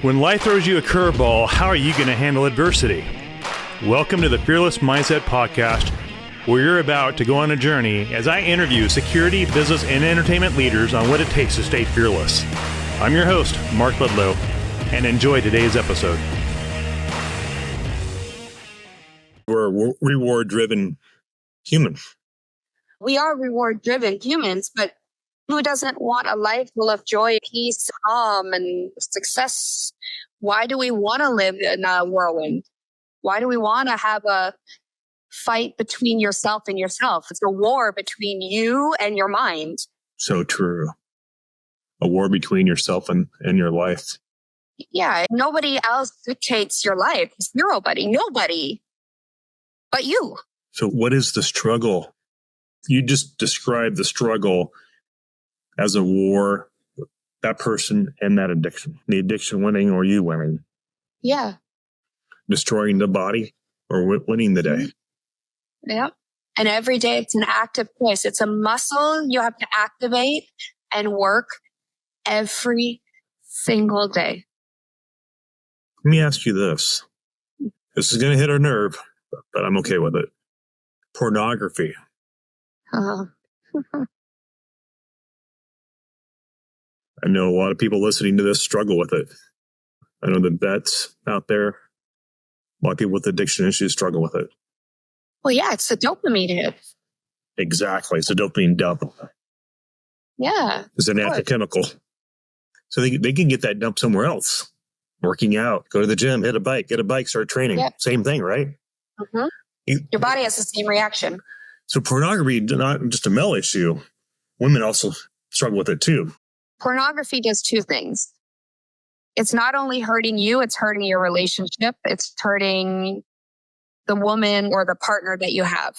When life throws you a curveball, how are you going to handle adversity? Welcome to the Fearless Mindset Podcast, where you're about to go on a journey as I interview security, business, and entertainment leaders on what it takes to stay fearless. I'm your host, Mark Ludlow, and enjoy today's episode. We're a reward-driven human. We are reward-driven humans, but who doesn't want a life full of joy, peace, calm, and success? Why do we want to live in a whirlwind? Why do we want to have a fight between yourself and yourself? It's a war between you and your mind. So true. A war between yourself and your life. Yeah, nobody else dictates your life. It's nobody but you. So what is the struggle? You just described the struggle as a war, that person and that addiction. The addiction winning or you winning. Yeah. Destroying the body or winning the day. Yeah. And every day it's an active choice. It's a muscle you have to activate and work every single day. Let me ask you this. This is going to hit a nerve, but I'm okay with it. Pornography. I know a lot of people listening to this struggle with it. I know the vets out there, a lot of people with addiction issues struggle with it. Well, yeah, it's a dopamine hit. Exactly. It's a dopamine dump. Yeah. It's an anti-chemical. So they can get that dump somewhere else. Working out, go to the gym, get a bike, start training. Yep. Same thing, right? Mm-hmm. Your body has the same reaction. So pornography is not just a male issue. Women also struggle with it too. Pornography does two things. It's not only hurting you, it's hurting your relationship. It's hurting the woman or the partner that you have.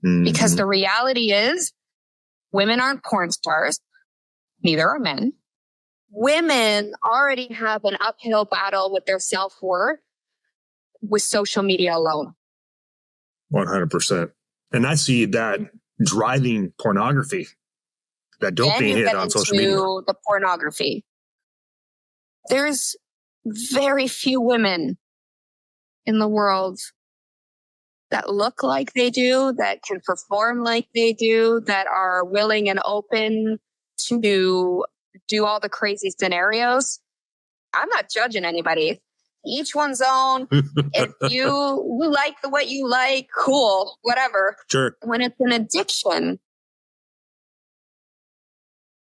Mm-hmm. Because the reality is, women aren't porn stars. Neither are men. Women already have an uphill battle with their self-worth with social media alone. 100%. And I see that driving pornography. That dopamine hit on social media. The pornography. There's very few women in the world that look like they do, that can perform like they do, that are willing and open to do all the crazy scenarios. I'm not judging anybody. Each one's own. If you like what you like, cool, whatever. Sure. When it's an addiction,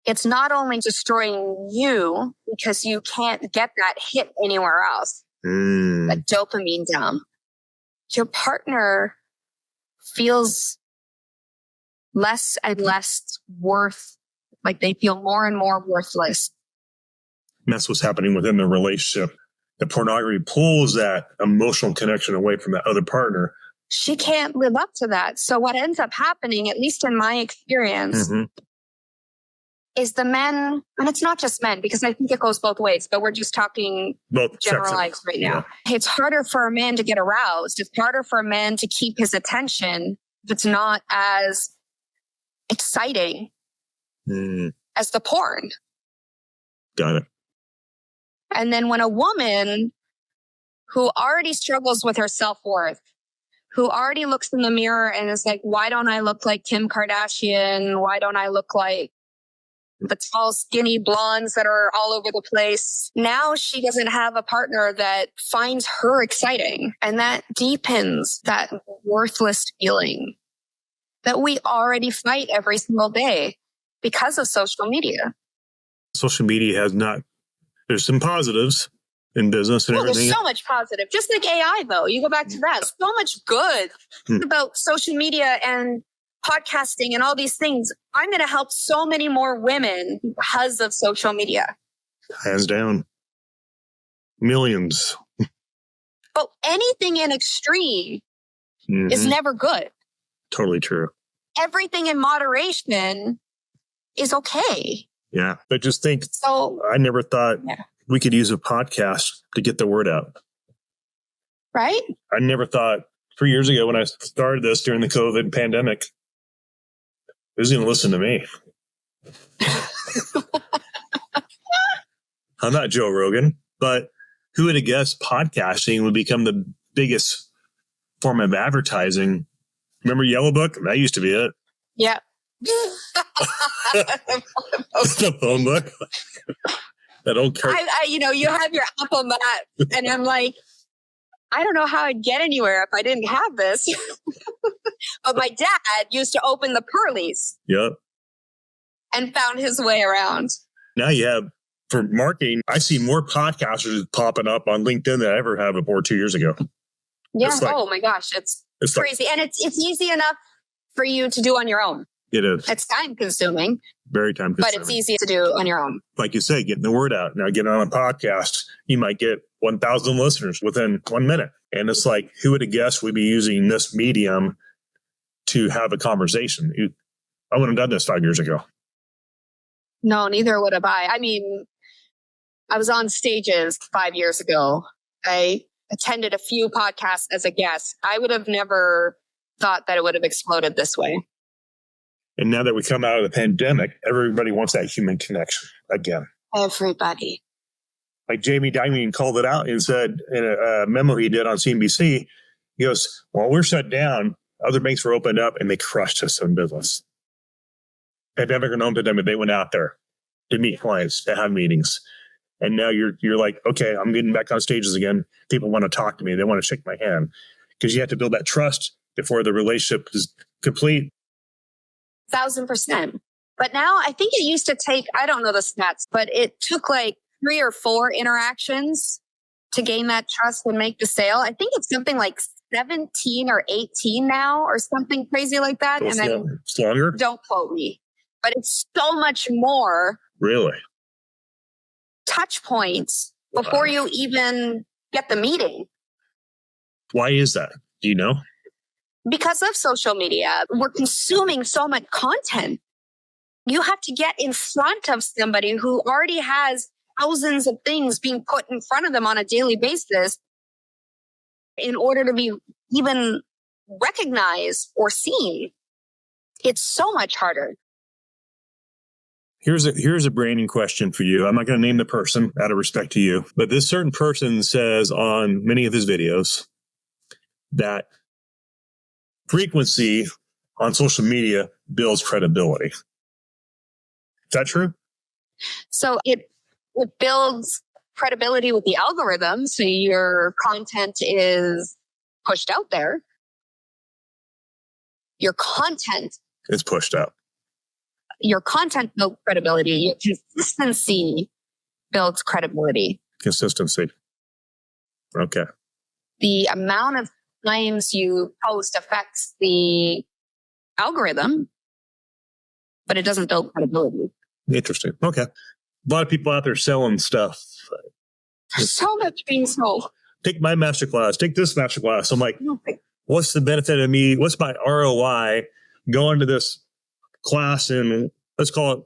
it's not only destroying you because you can't get that hit anywhere else. That dopamine dump. Your partner feels less and less worth, like they feel more and more worthless. And that's what's happening within the relationship. The pornography pulls that emotional connection away from that other partner. She can't live up to that. So what ends up happening, at least in my experience, is the men, and it's not just men, because I think it goes both ways, but we're just talking generalized right now. Yeah. It's harder for a man to get aroused. It's harder for a man to keep his attention if it's not as exciting as the porn. Got it. And then when a woman who already struggles with her self-worth, who already looks in the mirror and is like, why don't I look like Kim Kardashian? Why don't I look like the tall, skinny blondes that are all over the place? Now she doesn't have a partner that finds her exciting. And that deepens that worthless feeling that we already fight every single day because of social media. Social media has not, there's some positives in business and everything. There's so much positive. Just like AI, though. You go back to that. So much good about social media and podcasting and all these things. I'm going to help so many more women because of social media. Hands down. Millions. But anything in extreme is never good. Totally true. Everything in moderation is okay. Yeah. But just think, I never thought we could use a podcast to get the word out. Right? I never thought 3 years ago when I started this during the COVID pandemic, who's going to listen to me? I'm not Joe Rogan. But who would have guessed podcasting would become the biggest form of advertising? Remember Yellow Book? That used to be it. Yeah. The phone book. That old card. You have your Apple Map, and I'm like, I don't know how I'd get anywhere if I didn't have this. But my dad used to open the Pearlies. Yep. And found his way around. Now you have, for marketing, I see more podcasters popping up on LinkedIn than I ever have before 2 years ago. Yeah. Oh my gosh. It's crazy. And it's easy enough for you to do on your own. It is. It's time consuming. Very time consuming. But it's easy to do on your own. Like you say, getting the word out. Now getting on a podcast, you might get 1,000 listeners within 1 minute. And it's like, who would have guessed we'd be using this medium to have a conversation? I wouldn't have done this 5 years ago. No, neither would have I. I mean, I was on stages 5 years ago. I attended a few podcasts as a guest. I would have never thought that it would have exploded this way. And now that we come out of the pandemic, everybody wants that human connection again. Everybody. Like Jamie Dimon called it out and said in a memo he did on CNBC, he goes, "While we're shut down, other banks were opened up and they crushed us in business. Pandemic or no pandemic, they went out there to meet clients, to have meetings. And now you're like, okay, I'm getting back on stages again. People want to talk to me. They want to shake my hand because you have to build that trust before the relationship is complete." 1,000%. But now I think it used to take, I don't know the stats, but it took like 3 or 4 interactions to gain that trust and make the sale. I think it's something like 17 or 18 now or something crazy like that. It's longer? Don't quote me. But it's so much more. Really? Touch points before you even get the meeting. Why is that? Do you know? Because of social media, we're consuming so much content. You have to get in front of somebody who already has thousands of things being put in front of them on a daily basis in order to be even recognized or seen. It's so much harder. Here's a branding question for you. I'm not going to name the person out of respect to you, but this certain person says on many of his videos that frequency on social media builds credibility. Is that true? So it builds credibility with the algorithm. So your content is pushed out there. Your content is pushed out. Your content builds credibility. Your consistency builds credibility. Consistency. Okay. The amount of times you post affects the algorithm, but it doesn't build credibility. Interesting. Okay. A lot of people out there selling stuff. There's so much being sold. Take my masterclass. Take this masterclass. I'm like, what's the benefit of me? What's my ROI going to this class in, let's call it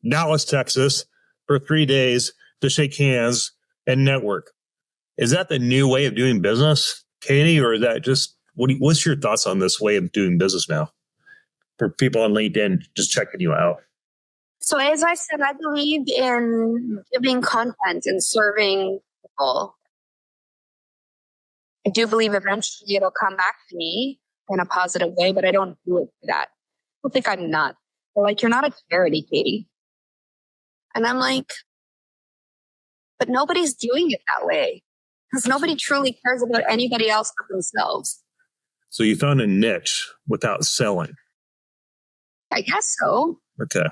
Dallas, Texas, for 3 days to shake hands and network? Is that the new way of doing business, Katie, or is that just, what's your thoughts on this way of doing business now for people on LinkedIn just checking you out? So as I said, I believe in giving content and serving people. I do believe eventually it'll come back to me in a positive way, but I don't do it for that. I think I'm not. They're like, you're not a charity, Katie. And I'm like, but nobody's doing it that way because nobody truly cares about anybody else but themselves. So you found a niche without selling. I guess so. Okay.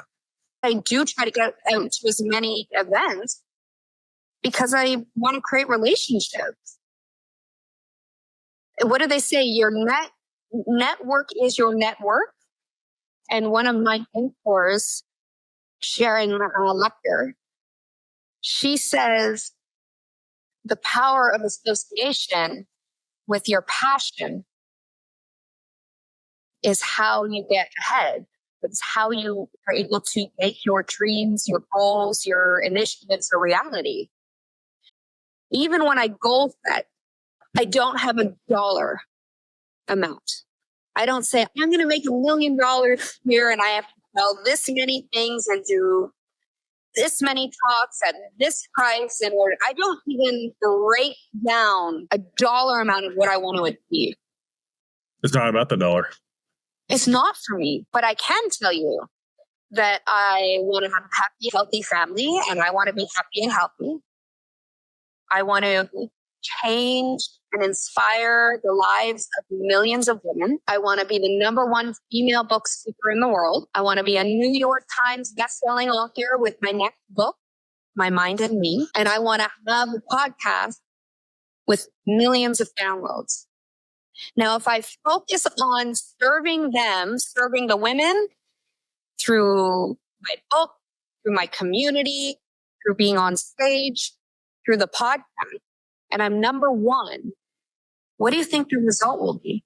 I do try to get out to as many events because I want to create relationships. What do they say? Your network is your net worth. And one of my mentors, Sharon Lecter, she says the power of association with your passion is how you get ahead. It's how you are able to make your dreams, your goals, your initiatives a reality. Even when I goal set, I don't have a dollar amount. I don't say, I'm going to make $1 million here and I have to sell this many things and do this many talks at this price, and I don't even break down a dollar amount of what I want to achieve. It's not about the dollar. It's not for me, but I can tell you that I want to have a happy, healthy family, and I want to be happy and healthy. I want to change and inspire the lives of millions of women. I want to be the #1 female book speaker in the world. I want to be a New York Times bestselling author with my next book, My Mind and Me. And I want to have a podcast with millions of downloads. Now, if I focus on serving them, serving the women through my book, through my community, through being on stage, through the podcast, and I'm #1, what do you think the result will be?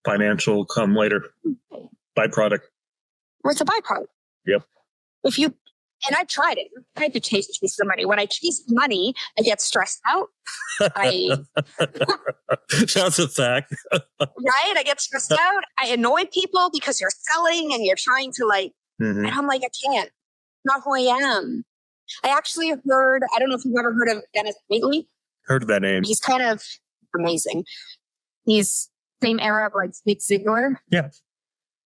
Financial come later. Byproduct. Or it's a byproduct. Yep. And I've tried it. I tried to chase the money. When I chase money, I get stressed out. That's a fact. Right? I get stressed out. I annoy people because you're selling and you're trying to and I'm like, I can't. Not who I am. I actually heard, I don't know if you've ever heard of Dennis Waitley. Heard of that name. He's kind of amazing. He's same era of Zig Ziglar. Yeah.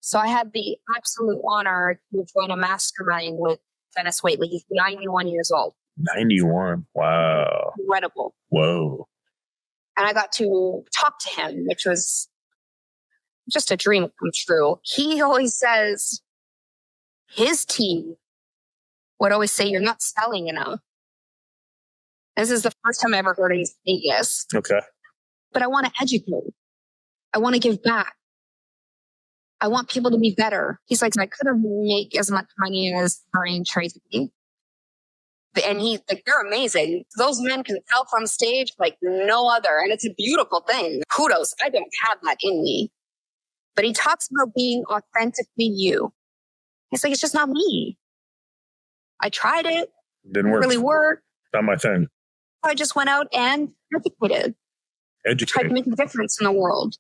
So I had the absolute honor to join a mastermind with Dennis Waitley. He's 91 years old. 91. Wow. Incredible. Whoa. And I got to talk to him, which was just a dream come true. He always says his team would always say, you're not selling enough. This is the first time I ever heard him say this. Okay. But I want to educate. I want to give back. I want people to be better. He's like, I could have made as much money as Murray and Tracy. And he's like, they're amazing. Those men can sell from stage like no other. And it's a beautiful thing. Kudos. I don't have that in me. But he talks about being authentically you. He's like, it's just not me. I tried it. Didn't work. Really work. Not my thing. I just went out and educated. Tried to make a difference in the world.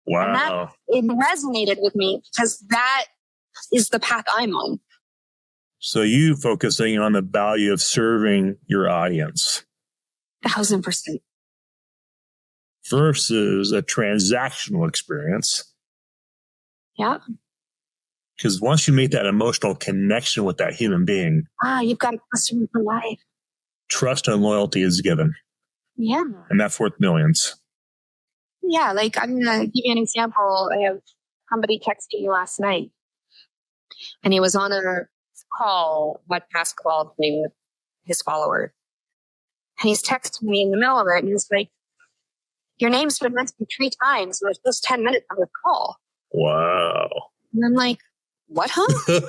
Wow. And it resonated with me because that is the path I'm on. So you focusing on the value of serving your audience. 1,000%. Versus a transactional experience. Yeah. Because once you make that emotional connection with that human being, you've got a customer for life. Trust and loyalty is given. Yeah. And that's worth millions. Yeah, like I'm going to give you an example. I have somebody texting me last night, and he was on a podcast call with me with his follower. And he's texting me in the middle of it, and he's like, your name's been mentioned 3 times in the first 10 minutes of the call. Wow. And I'm like, what, huh?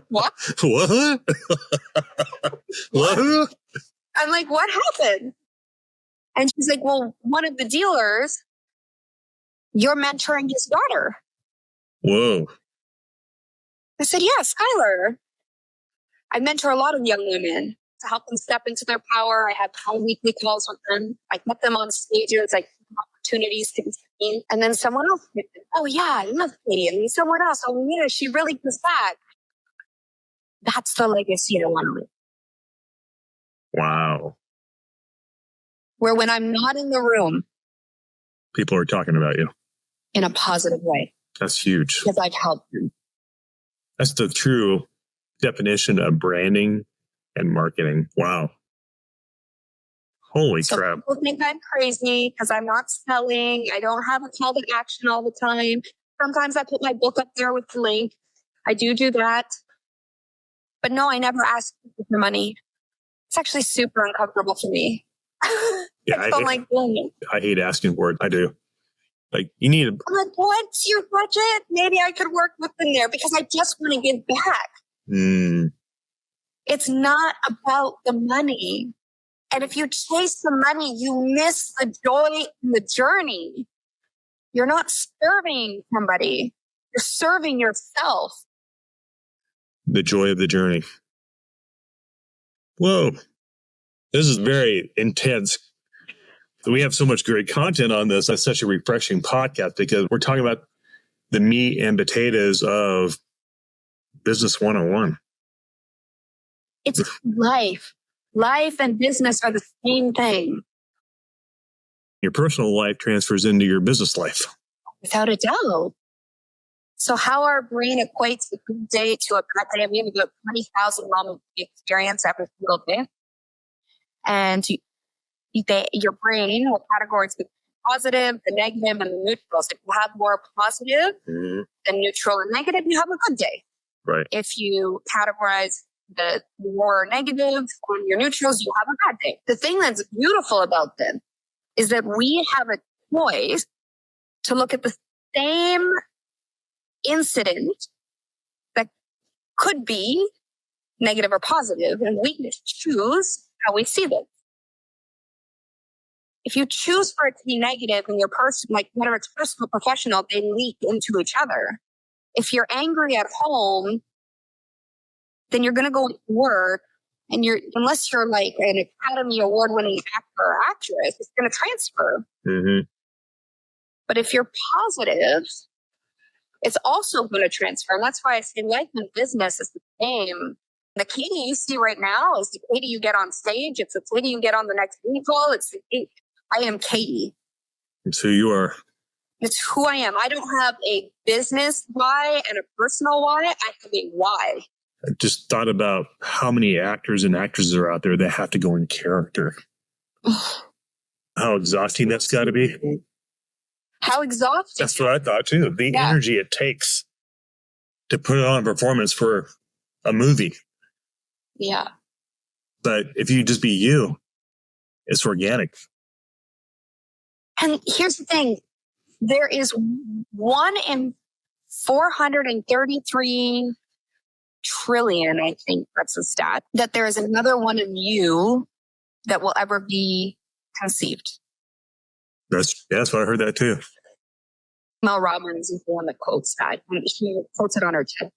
What? What? What? I'm like, what happened? And she's like, well, one of the dealers, you're mentoring his daughter. Whoa. I said, yeah, Skylar. I mentor a lot of young women to help them step into their power. I have weekly calls with them. I get them on stages, like opportunities to be seen. And then someone else, oh yeah, I love Katie. And then someone else, oh yeah, she really gives back. That's the legacy I want to live. Wow. Where when I'm not in the room, people are talking about you in a positive way. That's huge. Because I've helped them. That's the true definition of branding and marketing. Wow. Holy crap. People think I'm crazy because I'm not selling. I don't have a call to action all the time. Sometimes I put my book up there with the link. I do that. But no, I never ask people for money. It's actually super uncomfortable for me. Yeah, I hate asking for it. I do. Like, you need I'm like, what's your budget? Maybe I could work within there because I just want to give back. It's not about the money. And if you chase the money, you miss the joy in the journey. You're not serving somebody. You're serving yourself. The joy of the journey. Whoa. This is very intense. We have so much great content on this. That's such a refreshing podcast because we're talking about the meat and potatoes of business 101. It's life. Life and business are the same thing. Your personal life transfers into your business life. Without a doubt. So how our brain equates a good day to a bad day, we have about 20,000 moments of experience every single day. And your brain will categorize the positive, the negative, and the neutrals. If you have more positive than neutral and negative, you have a good day. Right. If you categorize the more negative on your neutrals, you have a bad day. The thing that's beautiful about them is that we have a choice to look at the same incident that could be negative or positive, and we can choose how we see them. If you choose for it to be negative and your person, like whether it's personal or professional, they leak into each other. If you're angry at home, then you're going to go to work and unless you're like an Academy Award-winning actor or actress, it's going to transfer. Mm-hmm. But if you're positive, it's also going to transfer. And that's why I say life and business is the same. The Katie you see right now is the Katie you get on stage. It's the Katie you get on the next call. I am Katie. It's who you are. It's who I am. I don't have a business why and a personal why. I have a why. I just thought about how many actors and actresses are out there that have to go in character. How exhausting that's got to be. How exhausting. That's what I thought too. The energy it takes to put on a performance for a movie. Yeah. But if you just be you, it's organic. And here's the thing. There is 1 in 433 trillion, I think that's the stat, that there is another one in you that will ever be conceived. That's what I heard that too. Mel Robbins is the one that quotes that. She quotes it on her TED.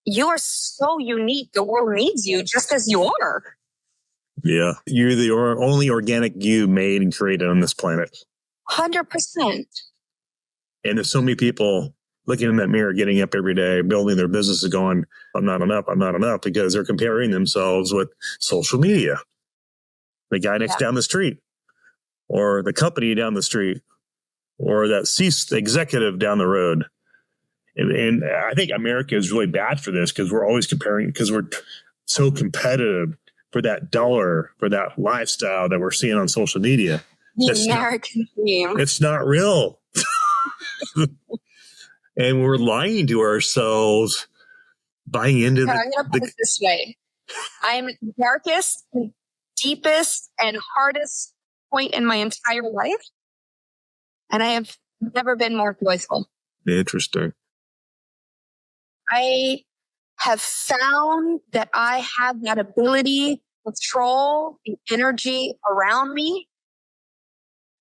You are so unique. The world needs you just as you are. Yeah. You're the only organic you made and created on this planet. 100%. And there's so many people looking in that mirror, getting up every day, building their businesses going, I'm not enough, because they're comparing themselves with social media. The guy next down the street, or the company down the street, or that executive down the road. And I think America is really bad for this because we're always comparing, because we're so competitive for that dollar, for that lifestyle that we're seeing on social media. The American dream. It's not real. And we're lying to ourselves, buying into I'm going to put it this way. I'm at the darkest, deepest, and hardest point in my entire life. And I have never been more joyful. Interesting. I have found that I have that ability to control the energy around me.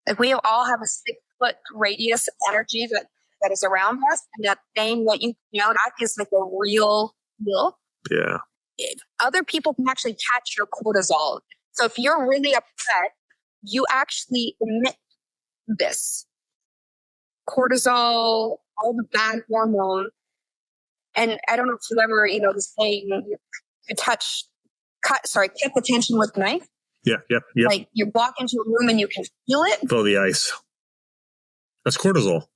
Like we all have a 6-foot radius of energy that is around us, and that thing that that is like a real deal. Yeah. Other people can actually catch your cortisol. So if you're really upset, you actually emit this cortisol, all the bad hormones. And I don't know if you ever, the saying, you cut the tension with a knife. Yeah. Like you walk into a room and you can feel it. Feel the ice. That's cortisol.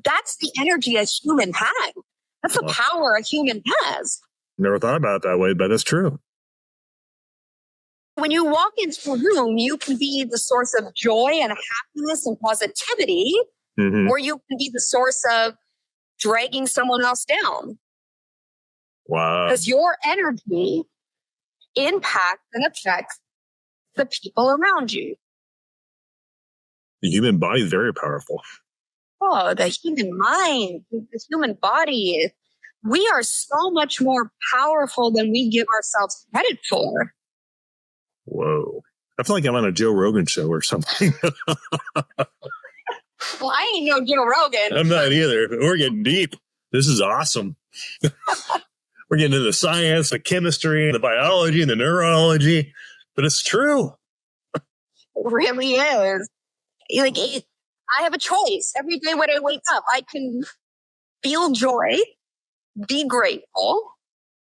That's the energy a human has. That's the power a human has. Never thought about it that way, but that's true. When you walk into a room, you can be the source of joy and happiness and positivity, or you can be the source of dragging someone else down. Wow. Because your energy impacts and affects the people around you. The human body is very powerful. Oh, the human mind, the human body. We are so much more powerful than we give ourselves credit for. Whoa. I feel like I'm on a Joe Rogan show or something. Well, I ain't no Joe Rogan. I'm not either. But we're getting deep. This is awesome. We're getting into the science, the chemistry, the biology, and the neurology. But it's true. It really is. I have a choice. Every day when I wake up, I can feel joy be grateful,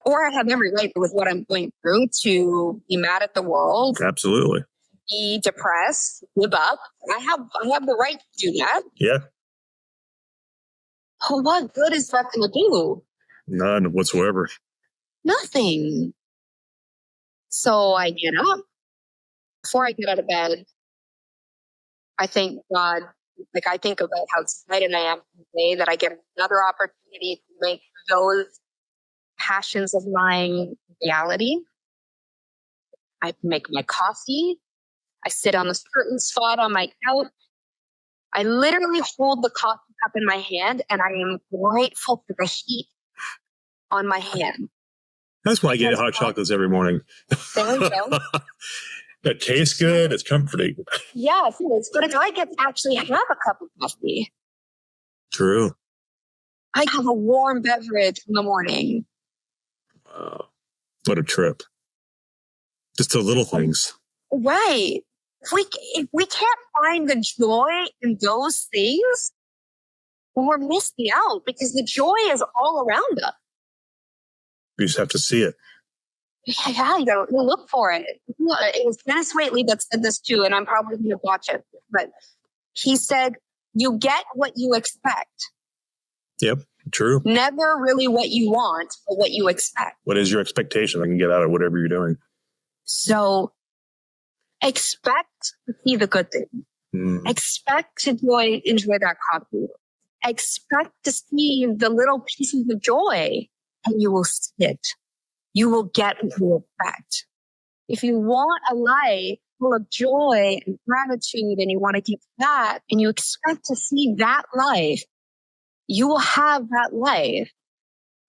or I have every right with what I'm going through to be mad at the world, Absolutely. be depressed, give up. I have the right to do that. Yeah. Oh, what good is that going to do? None whatsoever. Nothing. So I get up. Before I get out of bed, I thank God. Like, I think about how excited I am today that I get another opportunity to make those passions of mine reality. I make my coffee. I sit on a certain spot on my couch. I literally hold the coffee cup in my hand and I am grateful for the heat on my hand. That's why I get hot chocolates every morning. There you go. It tastes good. It's comforting. Yes, it is. But if I get to actually have a cup of coffee, True. I have a warm beverage in the morning. Wow. What a trip. Just the little things. Right. If we can't find the joy in those things, well, we're missing out because the joy is all around us. You just have to see it. Yeah, you gotta look for it. It was Dennis Waitley that said this too, and I'm probably going to watch it. But he said, you get what you expect. Yep, true. Never really what you want, but what you expect. What is your expectation that can get out of whatever you're doing? So expect to see the good thing. Expect to enjoy that coffee. Expect to see the little pieces of joy, and you will see it. You will get what you expect. If you want a life full of joy and gratitude and you want to get that and you expect to see that life, you will have that life.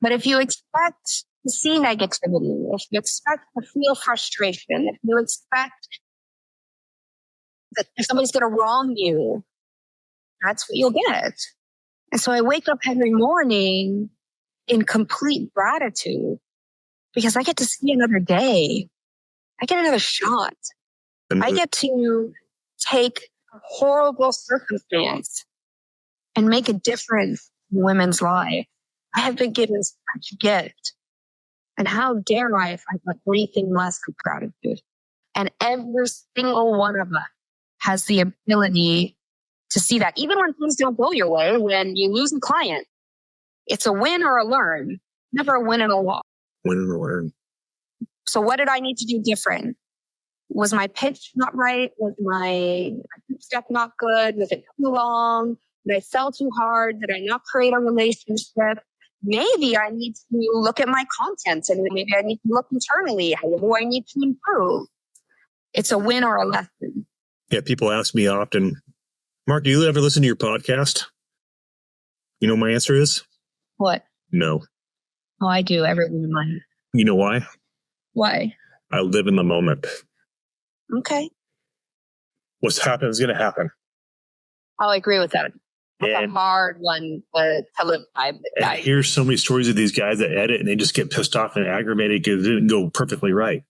But if you expect to see negativity, if you expect to feel frustration, if you expect that if somebody's going to wrong you, that's what you'll get. And so I wake up every morning in complete gratitude because I get to see another day. I get another shot. I get to take a horrible circumstance and make a difference in women's life. I have been given such a gift. And how dare I if I got anything less than gratitude? And every single one of us has the ability to see that. Even when things don't go your way, when you lose a client, it's a win or a learn, never a win and a loss. Win and a learn. So what did I need to do different? Was my pitch not right? Was my step not good? Was it too long? Did I sell too hard? Did I not create a relationship? Maybe I need to look at my content and maybe I need to look internally. How do I need to improve? It's a win or a lesson. Yeah, people ask me often, Mark, do you ever listen to your podcast? You know, my answer is? What? No. Oh, I do. Every one of mine. You know why? Why? I live in the moment. Okay. What's happening is going to happen. I'll agree with that. That's a hard one to live by. I hear so many stories of these guys that edit and they just get pissed off and aggravated because it didn't go perfectly right.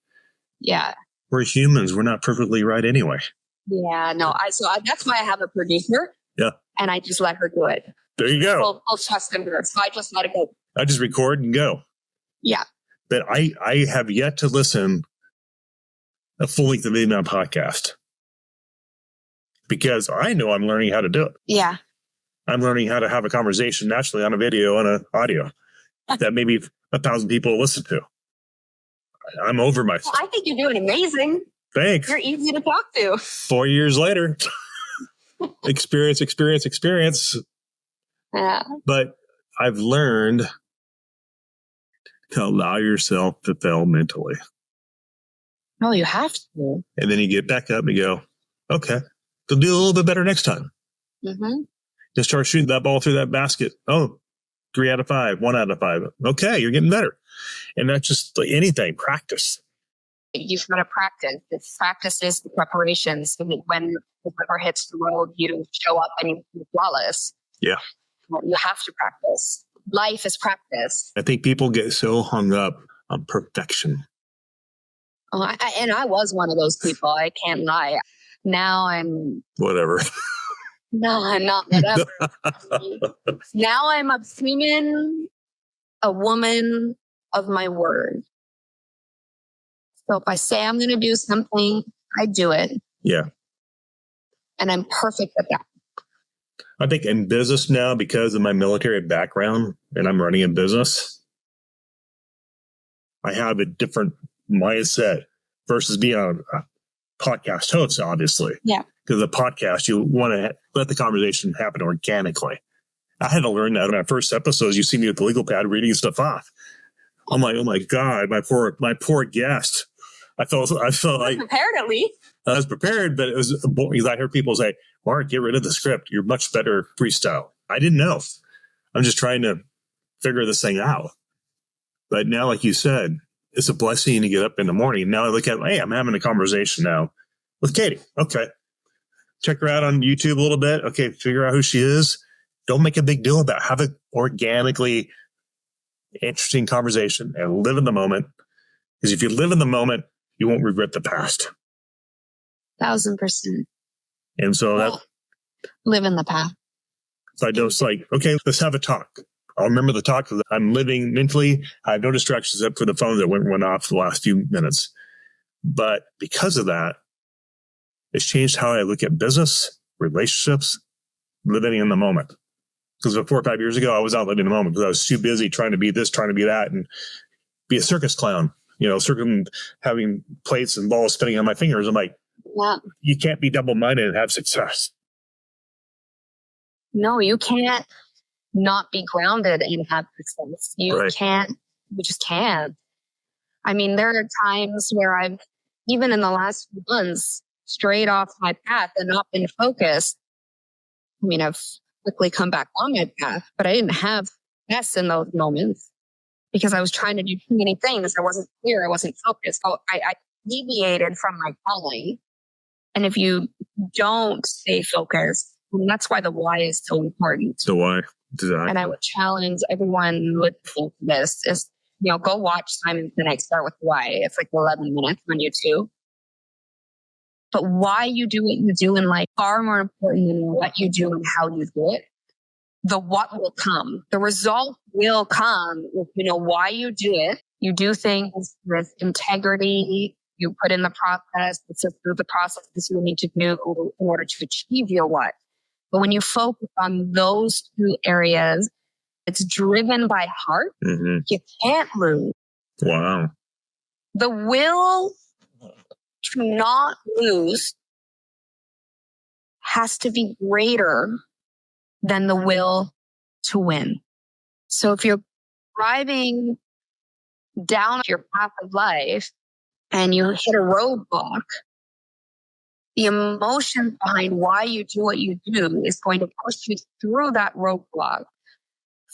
Yeah. We're humans. We're not perfectly right anyway. Yeah, no. So that's why I have a producer. Yeah. And I just let her do it. There you go. I'll trust in her. So I just let it go. I just record and go. Yeah. But I have yet to listen a full length of video podcast because I know I'm learning how to do it. Yeah. I'm learning how to have a conversation naturally on a video and an audio that maybe 1,000 people listen to. I'm over myself. Well, I think you're doing amazing. Thanks. You're easy to talk to. 4 years later, experience. Yeah. But I've learned to allow yourself to fail mentally. No, you have to. And then you get back up and you go, okay, they'll do a little bit better next time. Mm-hmm. Just start shooting that ball through that basket. Oh, 3 out of 5, 1 out of 5. Okay, you're getting better. And that's just like anything, practice. You've got to practice. Practice is the preparation. So that when the rubber hits the road, you don't show up and you're flawless. Yeah. You have to practice. Life is practice. I think people get so hung up on perfection. Oh, I was one of those people. I can't lie. Now I'm... Whatever. No, I'm not whatever. Now I'm a human a woman of my word. So if I say I'm going to do something, I do it. Yeah. And I'm perfect at that. I think in business now, because of my military background and I'm running a business, I have a different mindset versus being a podcast host, obviously. Yeah. Because a podcast, you want to let the conversation happen organically. I had to learn that in my first episodes. You see me with the legal pad reading stuff off. I'm like, oh my God, my poor guest. I felt like prepared at least. I was prepared, but it was because I heard people say, Mark, get rid of the script. You're much better freestyle. I didn't know. I'm just trying to figure this thing out. But now, like you said, it's a blessing to get up in the morning. Now I look at, hey, I'm having a conversation now with Katie. Okay. Check her out on YouTube a little bit. Okay. Figure out who she is. Don't make a big deal about it. Have an organically interesting conversation and live in the moment. Because if you live in the moment, you won't regret the past. 1,000%. And so that live in the past. So I just like, okay, let's have a talk. I'll remember the talk because I'm living mentally. I have no distractions except for the phone that went off the last few minutes. But because of that, it's changed how I look at business, relationships, living in the moment. Because 4 or 5 years ago, I was not living in the moment because I was too busy trying to be this, trying to be that, and be a circus clown. Having plates and balls spinning on my fingers. I'm like, you can't be double-minded and have success. No, you can't not be grounded and have success. You just can't. I mean, there are times where I've, even in the last few months, strayed off my path and not been focused. I mean, I've quickly come back on my path, but I didn't have success in those moments because I was trying to do too many things. I wasn't clear. I wasn't focused. So I deviated from my calling. And if you don't stay focused, and that's why the why is so important. So why? Exactly. And I would challenge everyone listening to this is, go watch Simon Sinek Start with Why. It's like 11 minutes on YouTube. But why you do what you do in life far more important than what you do and how you do it. The what will come. The result will come if you know why you do it. You do things with integrity. You put in the process. It's through the processes you need to do in order to achieve your what. But when you focus on those two areas, it's driven by heart. Mm-hmm. You can't lose. Wow. The will to not lose has to be greater than the will to win. So if you're driving down your path of life and you hit a roadblock, the emotion behind why you do what you do is going to push you through that roadblock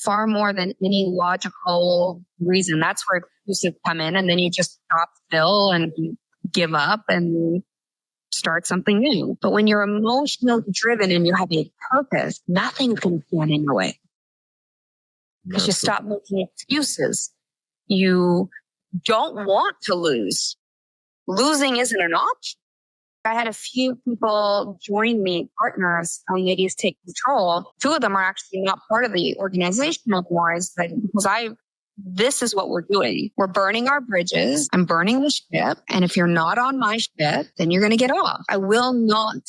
far more than any logical reason. That's where excuses come in, and then you just stop still and give up and start something new. But when you're emotionally driven and you have a purpose, nothing can stand in your way because you stop making excuses. You don't want to lose. Losing isn't an option. I had a few people join me, partners on Ladies Take Control. 2 of them are actually not part of the organization anymore because this is what we're doing. We're burning our bridges. I'm burning the ship. And if you're not on my ship, then you're going to get off. I will not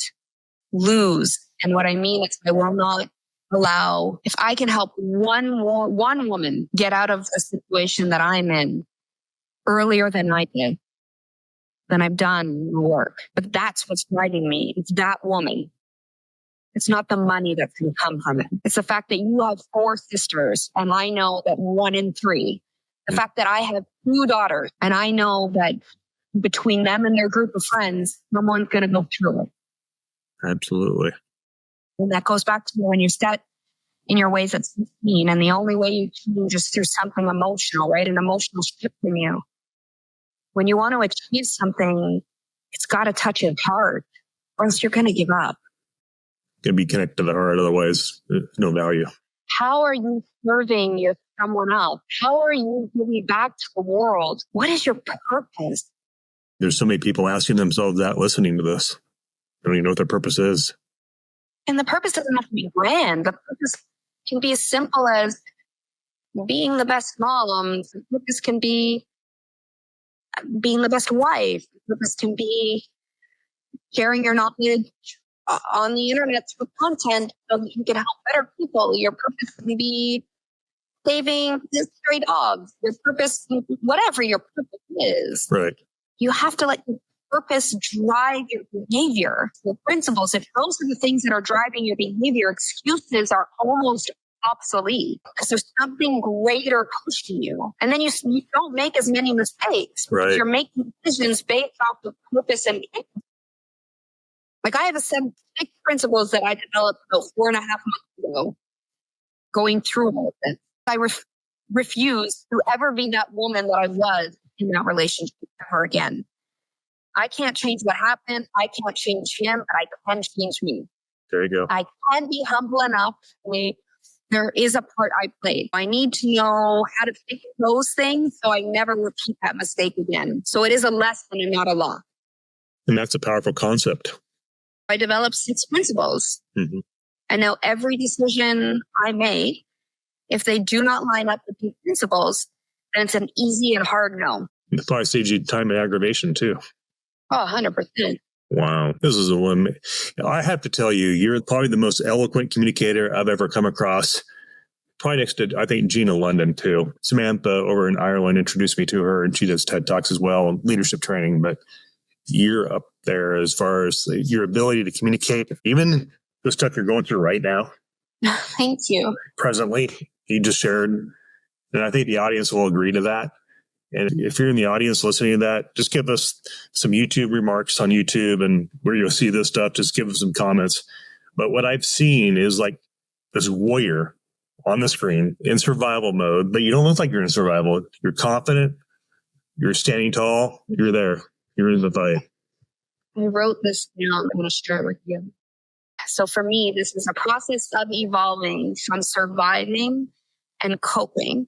lose. And what I mean is I will not allow, if I can help one woman get out of a situation that I'm in earlier than I did, then I've done the work. But that's what's driving me. It's that woman. It's not the money that's going to come from it. It's the fact that you have 4 sisters, and I know that 1 in 3. The fact that I have 2 daughters, and I know that between them and their group of friends, someone's going to go through it. Absolutely. And that goes back to when you're set in your ways at 16, and the only way you change is through something emotional, right? An emotional shift in you. When you want to achieve something, it's got to touch your heart, or else you're going to give up. Can be connected to the heart, otherwise no value. How are you serving someone else? How are you giving back to the world? What is your purpose? There's so many people asking themselves that listening to this. They don't even know what their purpose is. And the purpose doesn't have to be grand. The purpose can be as simple as being the best mom. The purpose can be being the best wife. The purpose can be sharing your knowledge on the internet through content so that you can help better people. Your purpose can be saving stray dogs. Your purpose, whatever your purpose is, Right. you have to let your purpose drive your behavior. The principles, if those are the things that are driving your behavior, excuses are almost obsolete because there's something greater pushing you. And then you don't make as many mistakes. Right. You're making decisions based off of purpose and behavior. Like I have a set of 6 principles that I developed about 4.5 months ago, going through all of this. I refuse to ever be that woman that I was in that relationship ever again. I can't change what happened. I can't change him, but I can change me. There you go. I can be humble enough to say there is a part I played. I need to know how to fix those things so I never repeat that mistake again. So it is a lesson and not a law. And that's a powerful concept. I developed 6 principles. Mm-hmm. And now every decision I make, if they do not line up with these principles, then it's an easy and hard no. That's why I saved you time and aggravation too. Oh, 100%. Wow. This is a woman. I have to tell you, you're probably the most eloquent communicator I've ever come across. Probably next to, I think, Gina London too. Samantha over in Ireland introduced me to her, and she does TED Talks as well, and leadership training. But you're up there as far as your ability to communicate, even the stuff you're going through right now. Thank you. Presently, you just shared, and I think the audience will agree to that. And if you're in the audience listening to that, just give us some YouTube remarks on YouTube and where you'll see this stuff. Just give us some comments. But what I've seen is like this warrior on the screen in survival mode, but you don't look like you're in survival. You're confident. You're standing tall. You're there. You're in the fight. I wrote this down. I'm going to share it with you. So for me, this is a process of evolving from surviving and coping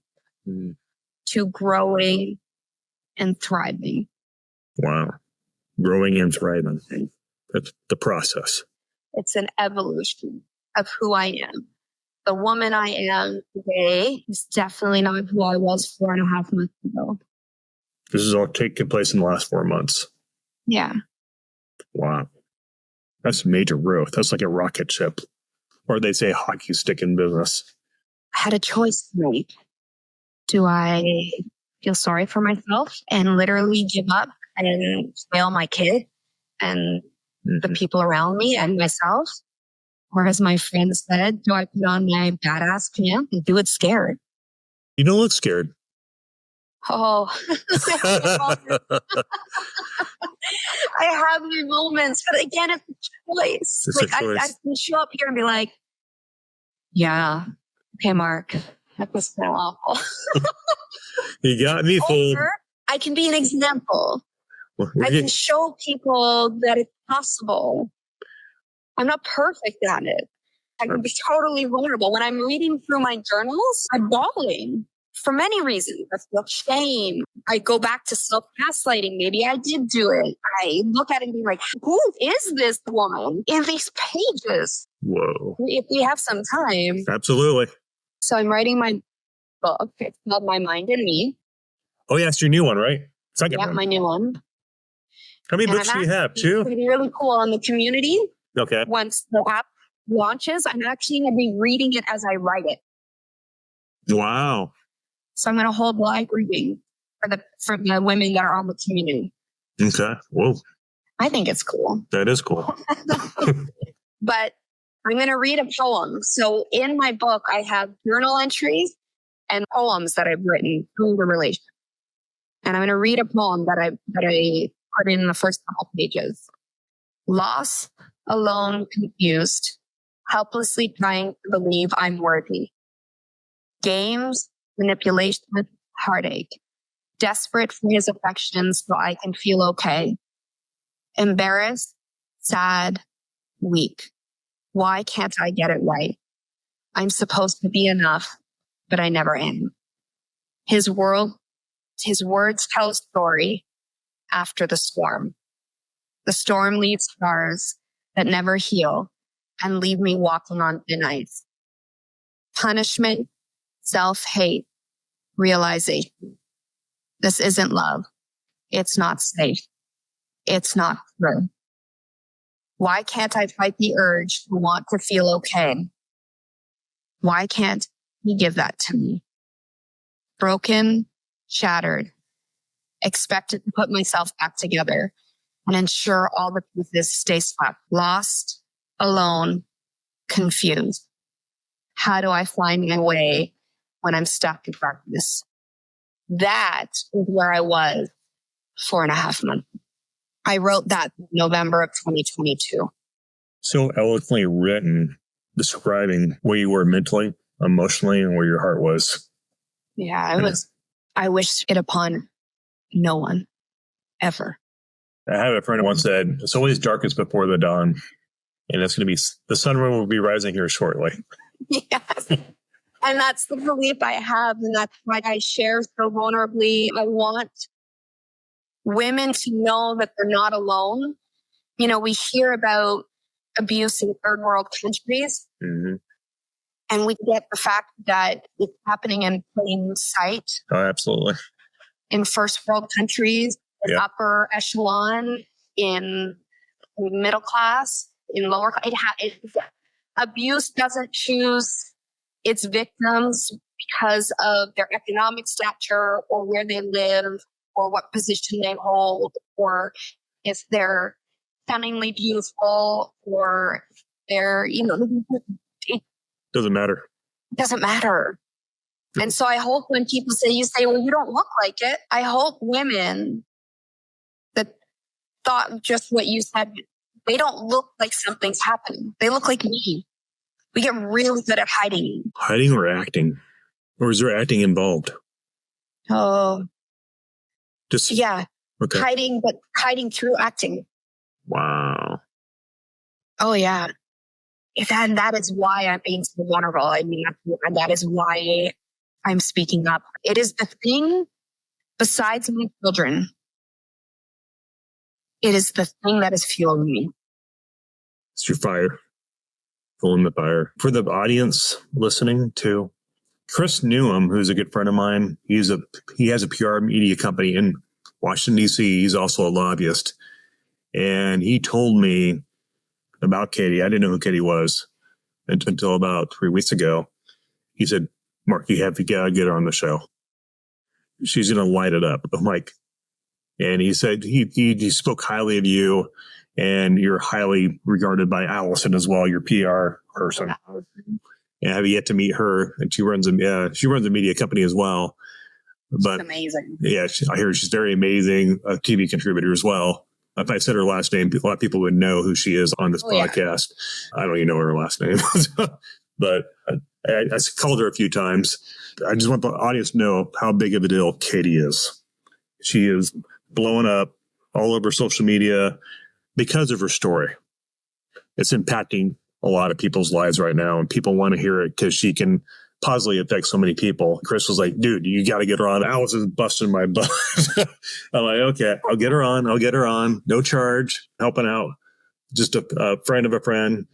to growing and thriving. Wow. Growing and thriving. That's the process. It's an evolution of who I am. The woman I am today is definitely not who I was 4.5 months ago. This is all taking place in the last 4 months. Yeah. Wow. That's major growth. That's like a rocket ship. Or they say hockey stick in business. I had a choice to make. Do I feel sorry for myself and literally give up and fail my kid and the people around me and myself? Or as my friend said, do I put on my badass pants and do it scared? You don't look scared. Oh, I have my moments, but again, it's a choice. It's a choice. I can show up here and be like, yeah, okay, Mark, that was so awful. You got me fooled. Or I can be an example. I can show people that it's possible. I'm not perfect at it. I can be totally vulnerable. When I'm reading through my journals, I'm bawling for many reasons. I feel shame. I go back to self-gaslighting. Maybe I did do it. I look at it and be like, who is this woman in these pages? Whoa. If we have some time. Absolutely. So I'm writing my book. It's called My Mind and Me. Oh, yeah, it's your new one, right? Second one. Yeah, my new one. How many books do you have? 2? It's going to be really cool on the community. Okay. Once the app launches, I'm actually going to be reading it as I write it. Wow. So I'm going to hold live reading for the women that are on the community. Okay. Whoa. I think it's cool. That is cool. But I'm going to read a poem. So in my book, I have journal entries and poems that I've written through the relationship. And I'm going to read a poem that I put in the first couple pages. Lost, alone, confused, helplessly trying to believe I'm worthy. Games, manipulation, heartache. Desperate for his affection so I can feel okay. Embarrassed, sad, weak. Why can't I get it right? I'm supposed to be enough, but I never am. His words tell a story after the storm. The storm leaves scars that never heal and leave me walking on thin ice. Punishment, self-hate, realization. This isn't love. It's not safe. It's not true. Why can't I fight the urge to want to feel okay? Why can't he give that to me? Broken, shattered, expected to put myself back together and ensure all the pieces stay swept. Lost, alone, confused. How do I find my way when I'm stuck in darkness? That is where I was 4.5 months. I wrote that in November of 2022. So eloquently written, describing where you were mentally, emotionally, and where your heart was. Yeah, I wish it upon no one, ever. I had a friend who once said, it's always darkest before the dawn. And it's going to be, the sun will be rising here shortly. Yes. And that's the belief I have. And that's why I share so vulnerably. I want women to know that they're not alone. You know, we hear about abuse in third world countries. Mm-hmm. And we get the fact that it's happening in plain sight. Oh, absolutely. In first world countries, in upper echelon, in middle class, in lower class. Abuse doesn't choose its victims because of their economic stature or where they live or what position they hold or if they're stunningly beautiful or they're, it doesn't matter. Doesn't matter. And so I hope when people say, well, you don't look like it. I hope women that thought just what you said, they don't look like something's happening. They look like me. We get really good at hiding. Hiding or acting? Or is there acting involved? Oh. Yeah. Okay. Hiding, but hiding through acting. Wow. Oh, yeah. And that is why I'm being so vulnerable. I mean, and that is why I'm speaking up. It is the thing besides my children. It is the thing that is fueling me. It's your fire. Fueling the fire. For the audience listening to, Chris Newham, who's a good friend of mine, he has a PR media company in Washington, D.C. He's also a lobbyist. And he told me about Katie. I didn't know who Katie was until about 3 weeks ago. He said, Mark, you gotta get her on the show. She's going to light it up. I'm like, and he said he spoke highly of you, and you're highly regarded by Allison as well, your PR person. And I have yet to meet her, and she runs a media company as well. But she's amazing. Yeah, I hear she's very amazing, a TV contributor as well. If I said her last name, a lot of people would know who she is on this podcast. Yeah. I don't even know her last name, but I called her a few times. I just want the audience to know how big of a deal Katie is. She is blowing up all over social media because of her story. It's impacting a lot of people's lives right now, and people want to hear it because she can positively affect so many people. Chris was like, dude, you got to get her on. Alice is busting my butt. I'm like, okay, I'll get her on. No charge, helping out. Just a friend of a friend.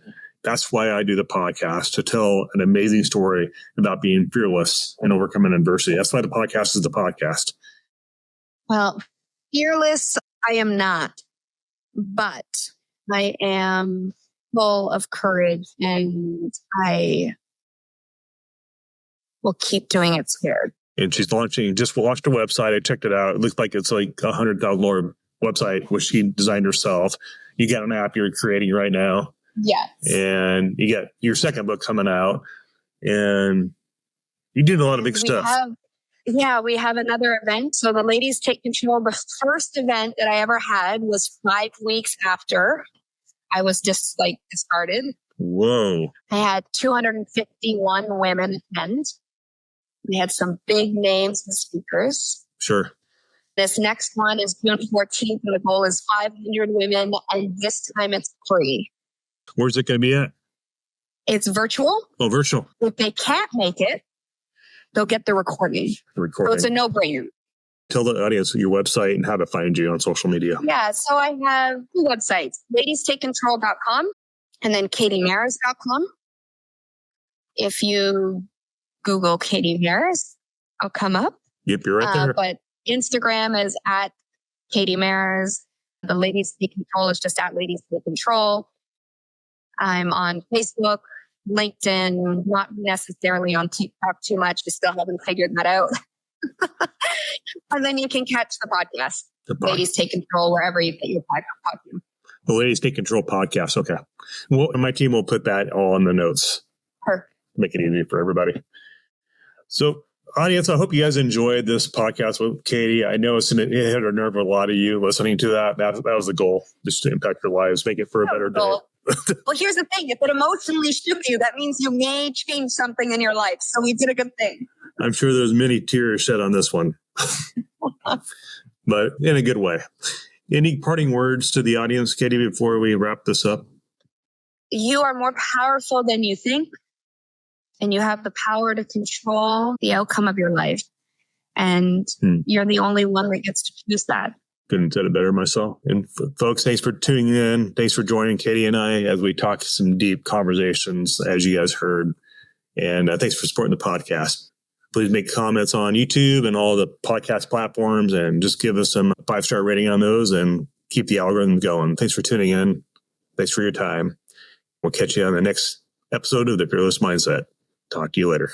That's why I do the podcast, to tell an amazing story about being fearless and overcoming adversity. That's why the podcast is the podcast. Well, fearless, I am not, but I am full of courage, and I will keep doing it scared. And she's launching, just watched her website. I checked it out. It looks like it's like $100,000 website, which she designed herself. You got an app you're creating right now. Yes. And you got your second book coming out, and you did a lot of big stuff. We have another event. So the Ladies Take Control. The first event that I ever had was 5 weeks after I was just started. Whoa. I had 251 women attend. We had some big names and speakers. Sure. This next one is June 14th, and the goal is 500 women, and this time it's free. Where's it going to be at? It's virtual. Oh, virtual. If they can't make it, they'll get the recording. So it's a no-brainer. Tell the audience your website and how to find you on social media. Yeah, so I have two websites, ladiestakecontrol.com and then katiemaris.com. If you Google Katie Maris, I'll come up. Yep, you're right there. But Instagram is at Katie Mares. The Ladies Take Control is just at Ladies Take Control. I'm on Facebook, LinkedIn, not necessarily on TikTok too much. I still haven't figured that out. And then you can catch the podcast. Ladies Take Control, wherever you get your podcast. The Ladies Take Control podcast. Okay. Well, my team will put that all in the notes. Perfect. Make it easy for everybody. So, audience, I hope you guys enjoyed this podcast with Katie. I know it hit a nerve with a lot of you listening to that. That was the goal, just to impact your lives, make it for a better day. Well, here's the thing. If it emotionally shook you, that means you may change something in your life. So we did a good thing. I'm sure there's many tears shed on this one, but in a good way. Any parting words to the audience, Katie, before we wrap this up? You are more powerful than you think, and you have the power to control the outcome of your life. And you're the only one that gets to choose that. Couldn't have said it better myself. And folks, thanks for tuning in. Thanks for joining Katie and I as we talk some deep conversations, as you guys heard. And thanks for supporting the podcast. Please make comments on YouTube and all the podcast platforms and just give us some 5-star rating on those and keep the algorithm going. Thanks for tuning in. Thanks for your time. We'll catch you on the next episode of The Fearless Mindset. Talk to you later.